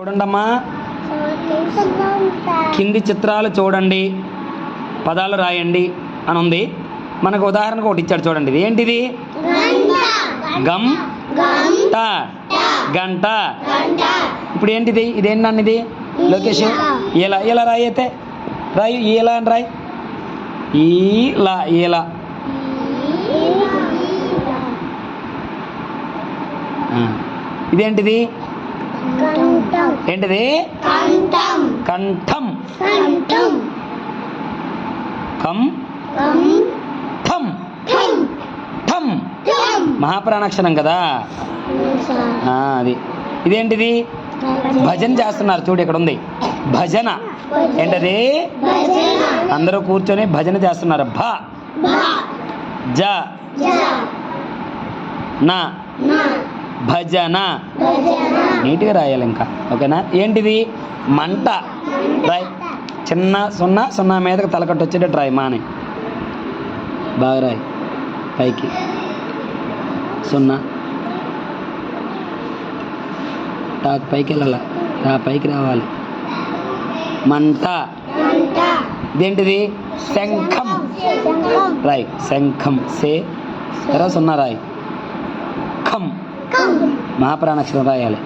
చూడండమ్మా, కింది చిత్రాలు చూడండి, పదాలు రాయండి అని ఉంది. మనకు ఉదాహరణకు ఒకటి ఇచ్చాడు చూడండి. ఇది ఏంటిది? గం ట గంట. ఇప్పుడు ఏంటిది? ఇదేంటన్న ఇది? లోకేష్ ఇలా ఇలా రాయి, అయితే రాయి, ఇలా అని రాయి, ఇలా ఇలా. ఇదేంటిది? ఏంటిది? కంఠం. కం ఠం ఠం. మహాప్రాణాక్షరం కదా అది. ఇదేంటిది? భజన చేస్తున్నారు చూడు, ఇక్కడ ఉంది భజన. ఏంటది? అందరూ కూర్చొని భజన చేస్తున్నారు. భ జ నా భజన. నీట్గా రాయాలి ఇంకా, ఓకేనా? ఏంటిది? మంట. రాయ్, చిన్న సున్నా సున్నా మీదకి తలకట్టు వచ్చేటట్టు రాయి. మానే బాగా రాయి, పైకి సున్నా, టాక్ పైకి వెళ్ళాల, పైకి రావాలి. మంట. ఇదేంటిది? శంఖం. రాయ్, శంఖం. సే ఎరా సున్నా రాయి. ఖం మహాప్రాణాక్షరం రాయాలి.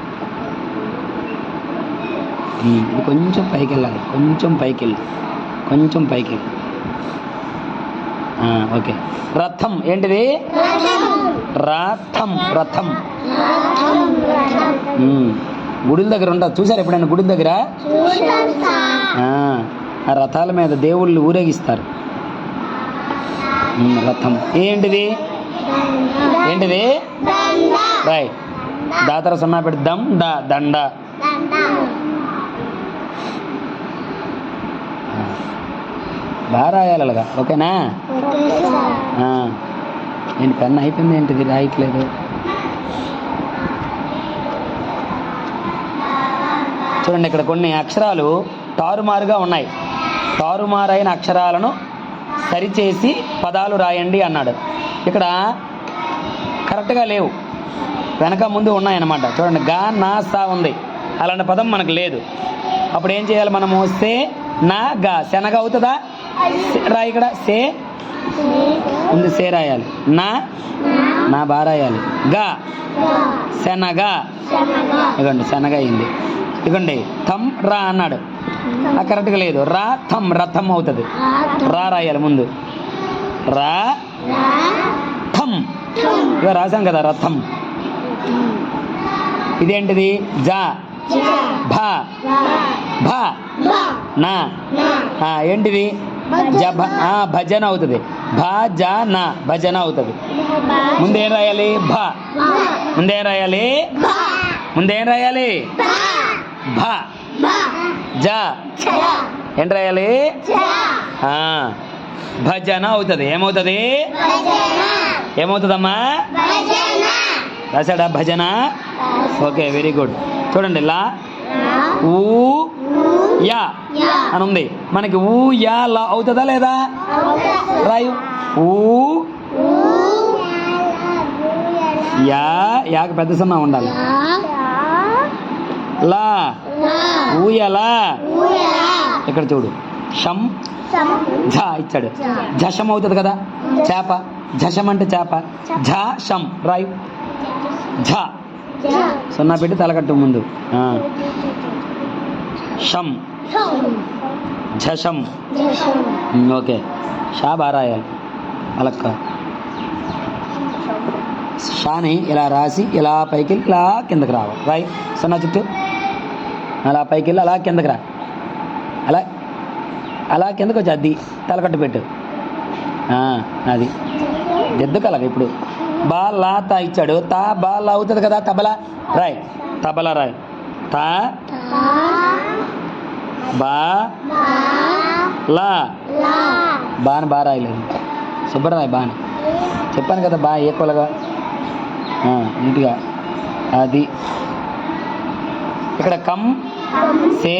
ఇది కొంచెం పైకి వెళ్ళాలి, కొంచెం పైకి వెళ్ళి, కొంచెం పైకి వెళ్ళి. ఓకే. రథం. ఏంటిది? రథం. రథం గుడిల దగ్గర ఉంటుంది, చూసారు ఎప్పుడైనా? గుడి దగ్గర ఆ రథాల మీద దేవుళ్ళు ఊరేగిస్తారు. రథం. ఏంటిది? ఏంటిది? రాయ్, దాతర సున్నా పెట్టి దమ్ డా దండ. బాగా రాయాలి అలాగా, ఓకేనా? నేను పెన్ అయిపోయింది, ఏంటిది రాయట్లేదు? చూడండి, ఇక్కడ కొన్ని అక్షరాలు తారుమారుగా ఉన్నాయి. తారుమారైన అక్షరాలను సరిచేసి పదాలు రాయండి అన్నాడు. ఇక్కడ కరెక్ట్గా లేవు, వెనక ముందు ఉన్నాయన్నమాట. చూడండి, గా నా సా ఉంది, అలాంటి పదం మనకు లేదు. అప్పుడు ఏం చేయాలి మనము? సే నా గా. శనగ అవుతుందా? రాయి, ఇక్కడ సే ముందు సే రాయాలి. నా బా రాయాలి. గా శనగ. ఇగోండి శనగ అయింది. ఇగోండి థమ్ రా అన్నాడు, కరెక్ట్గా లేదు. రా థమ్ రథం అవుతుంది. రా రాయాలి ముందు. రా థమ్, ఇక రాసాం కదా రథం. ఇదేంటిది? జా భా భా నా. ఏంటిది? భజన అవుతుంది. భా జా నా భజన అవుతుంది. ముందేం రాయాలి? భా. ముందేం రాయాలి? ముందేం రాయాలి? భా. జా ఏంటి రాయాలి? భజన అవుతుంది. ఏమవుతుంది? ఏమవుతుందమ్మా? రాశాడా? భజన. Okay, very good. చూడండి, లా ఊ యా అని ఉంది. మనకి ఊ యా లా అవుతుందా లేదా? రాయు. ఊ యా, యాకి పెద్ద సున్నా ఉండాలి. లా ఊయలా. ఇక్కడ చూడు, షం ఝ ఇచ్చాడు. జషం అవుతుంది కదా, చేప. జషం అంటే చేప. ఝ షం రాయు. ఝ సున్నా పెట్టి తలకట్టు ముందు. షం ఝషం. ఓకే, షా బాగా రాయాలి. అలక్క షాని ఇలా రాసి ఇలా పైకి వెళ్ళి ఇలా కిందకి రావాలి. రాయి సున్నా చుట్టూ అలా పైకి వెళ్ళి అలా కిందకి రా. అలా అలా కిందకి వచ్చి అది తలకట్టు పెట్టు. అది దిద్దుకు అలాగ. ఇప్పుడు బా లా తా ఇచ్చాడు. తా బా లా అవుతుంది కదా, తబలా. రాయ్, తబలా రాయ్. తా బా లా. బాని బా రాయలేదు, శుభ్రరాయ్ బాని. చెప్పాను కదా బా ఈక్వల్గా నీట్గా. అది ఇక్కడ కం సే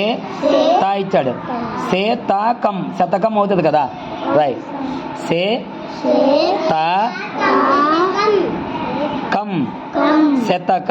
తా ఇచ్చాడు. సే తా కం శతకం అవుతుంది కదా. రాయ్, సే తా కం శతకం.